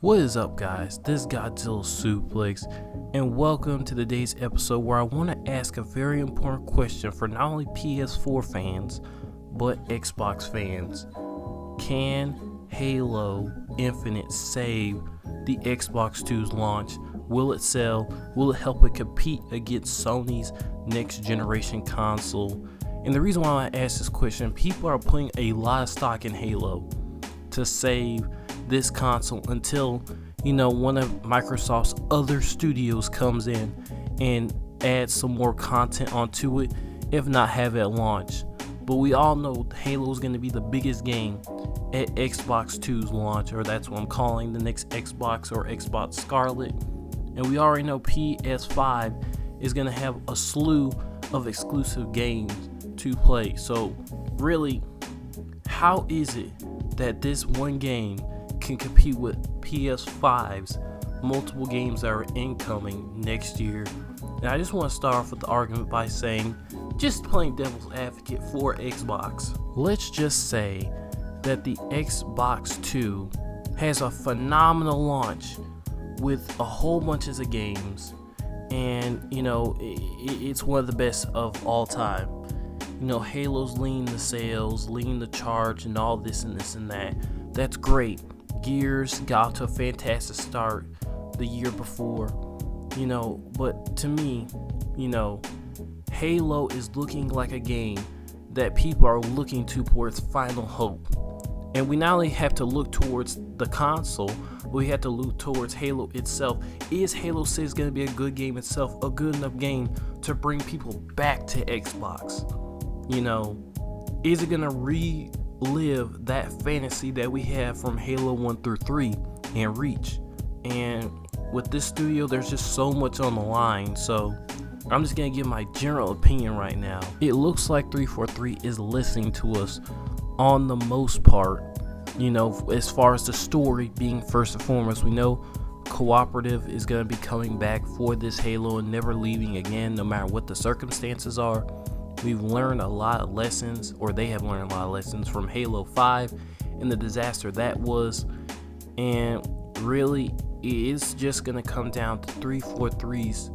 What is up, guys? This is Godzilla Suplex, and welcome to today's episode where I want to ask a very important question for not only PS4 fans, but Xbox fans. Can Halo Infinite save the Xbox 2's launch? Will it sell? Will it help it compete against Sony's next generation console? And the reason why I ask this question, people are putting a lot of stock in Halo to save this console until one of Microsoft's other studios comes in and adds some more content onto it, if not have it at launch. But we all know Halo is going to be the biggest game at Xbox 2's launch, or that's what I'm calling the next Xbox, or Xbox Scarlett. And we already know PS5 is going to have a slew of exclusive games to play. So really, how is it that this one game can compete with PS5's multiple games that are incoming next year? And I just want to start off with the argument by saying, just playing devil's advocate for Xbox. Let's just say that the Xbox 2 has a phenomenal launch with a whole bunch of games, and it's one of the best of all time. Halo's leading the sales, leading the charge, and all this and this and that. That's great. Gears got off to a fantastic start the year before, but to me, Halo is looking like a game that people are looking to for its final hope. And we not only have to look towards the console, but we have to look towards Halo itself. Is Halo 6 going to be a good game itself, a good enough game to bring people back to Xbox? Is it going to relive that fantasy that we have from Halo 1 through 3 and Reach? And with this studio, there's just so much on the line, so I'm just going to give my general opinion right now. It looks like 343 is listening to us on the most part, as far as the story being first and foremost. We know Cooperative is going to be coming back for this Halo and never leaving again, no matter what the circumstances are. We've learned a lot of lessons, or they have learned a lot of lessons from Halo 5 and the disaster that was. And really, it's just going to come down to 343's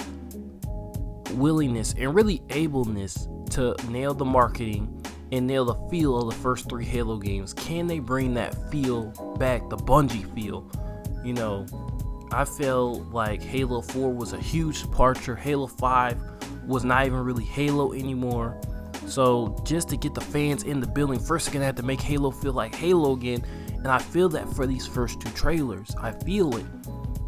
willingness and really ableness to nail the marketing and nail the feel of the first 3 Halo games. Can they bring that feel back, the Bungie feel? I feel like Halo 4 was a huge departure. Halo 5 was not even really Halo anymore. So just to get the fans in the building, first they're gonna have to make Halo feel like Halo again. And I feel that for these first 2 trailers. I feel it.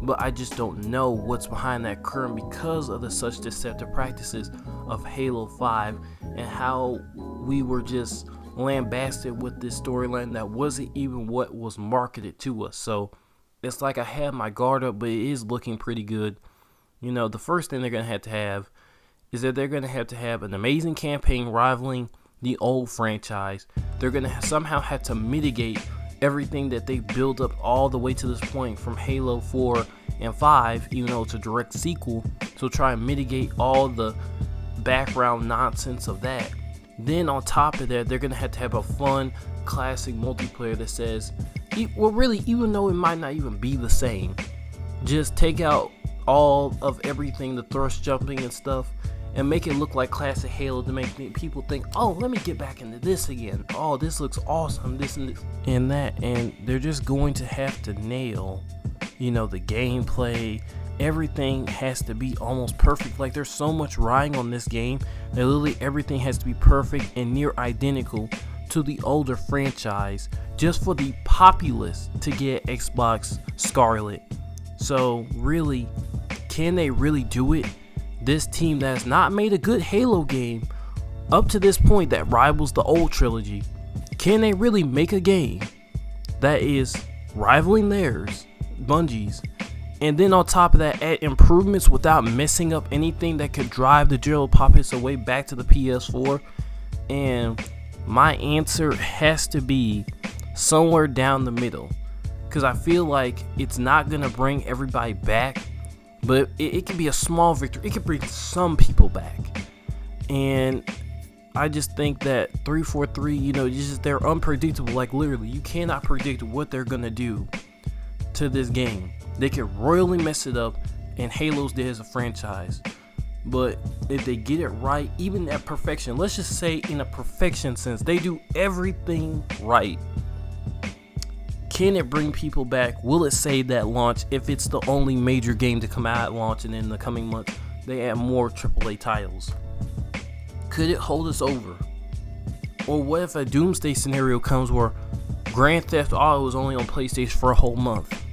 But I just don't know what's behind that curtain because of the such deceptive practices of Halo 5 and how we were just lambasted with this storyline that wasn't even what was marketed to us. So it's like I have my guard up, but it is looking pretty good. The first thing they're going to have is that they're going to have an amazing campaign rivaling the old franchise. They're going to somehow have to mitigate everything that they built up all the way to this point from Halo 4 and 5, even though it's a direct sequel. So try and mitigate all the background nonsense of that. Then on top of that, they're going to have a fun, classic multiplayer that says, really, even though it might not even be the same, just take out all of everything, the thrust jumping and stuff, and make it look like classic Halo to make people think, oh, let me get back into this again. Oh, this looks awesome, this and this and that. And they're just going to have to nail, the gameplay. Everything has to be almost perfect. Like, there's so much riding on this game that literally everything has to be perfect and near identical to the older franchise, just for the populace to get Xbox Scarlett. So really, can they really do it? This team that has not made a good Halo game up to this point that rivals the old trilogy, can they really make a game that is rivaling theirs, Bungie's, and then on top of that add improvements without messing up anything that could drive the general populace away back to the PS4? And my answer has to be somewhere down the middle, because I feel like it's not going to bring everybody back, but it can be a small victory. It can bring some people back. And I just think that 343, they're unpredictable. Like, literally, you cannot predict what they're going to do to this game. They could royally mess it up, and Halo's dead as a franchise. But if they get it right, even at perfection, let's just say in a perfection sense, they do everything right. Can it bring people back? Will it save that launch if it's the only major game to come out at launch, and in the coming months they add more AAA titles? Could it hold us over? Or what if a doomsday scenario comes where Grand Theft Auto is only on PlayStation for a whole month?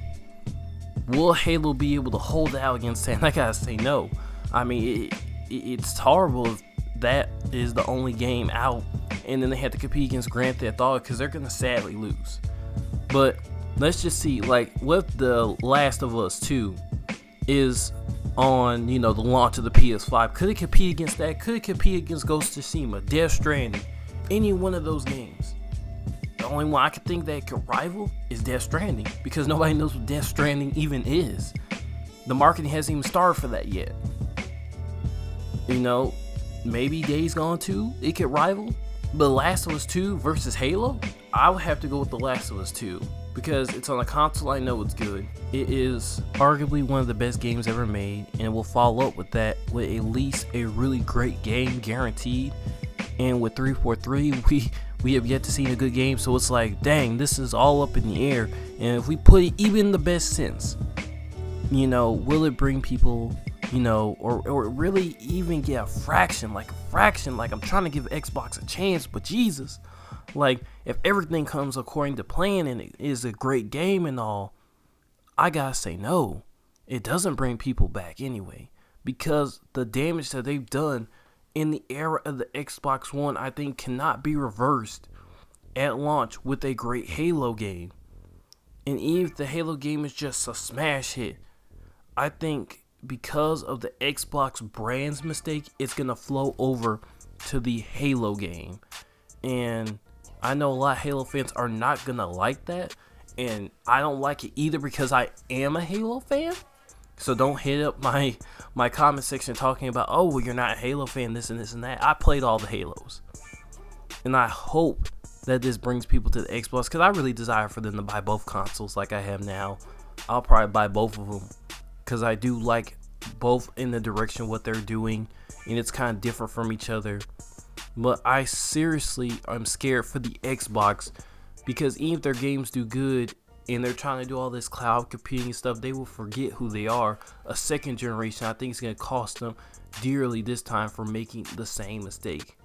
Will Halo be able to hold out against that? And I gotta say no. I mean, it's horrible if that is the only game out, and then they have to compete against Grand Theft Auto, because they're gonna sadly lose. But let's just see, like, what if The Last of Us 2 is on, the launch of the PS5? Could it compete against that? Could it compete against Ghost of Tsushima, Death Stranding, any one of those games? The only one I could think that could rival is Death Stranding, because nobody knows what Death Stranding even is. The marketing hasn't even started for that yet. Maybe Days Gone 2, it could rival. But The Last of Us 2 versus Halo, I would have to go with The Last of Us 2, because it's on a console I know it's good. It is arguably one of the best games ever made, and we'll follow up with that with at least a really great game guaranteed. And with 343, we have yet to see a good game, so it's like, dang, this is all up in the air. And if we put it even in the best sense, will it bring people, or really even get a fraction, like I'm trying to give Xbox a chance, but Jesus, like, if everything comes according to plan and it is a great game and all, I gotta say no, it doesn't bring people back anyway, because the damage that they've done in the era of the Xbox One, I think, cannot be reversed at launch with a great Halo game. And even if the Halo game is just a smash hit, I think because of the Xbox brand's mistake, it's gonna flow over to the Halo game. And I know a lot of Halo fans are not gonna like that, and I don't like it either, because I am a Halo fan. So don't hit up my comment section talking about, oh, well, you're not a Halo fan, this and this and that. I played all the Halos. And I hope that this brings people to the Xbox, because I really desire for them to buy both consoles like I have now. I'll probably buy both of them, because I do like both in the direction what they're doing, and it's kind of different from each other. But I seriously am scared for the Xbox, because even if their games do good and they're trying to do all this cloud computing stuff, they will forget who they are. A second generation, I think, is going to cost them dearly this time for making the same mistake.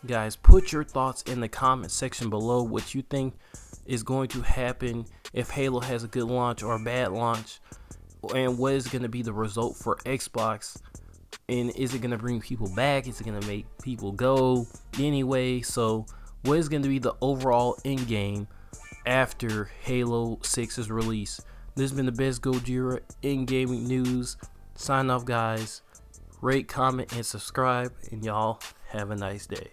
Guys, put your thoughts in the comment section below, what you think is going to happen if Halo has a good launch or a bad launch, and what is going to be the result for Xbox. And is it going to bring people back? Is it going to make people go anyway? So what is going to be the overall end game after Halo 6 is released? This has been the best Gojira in gaming news. Sign off, guys. Rate, comment, and subscribe, and y'all have a nice day.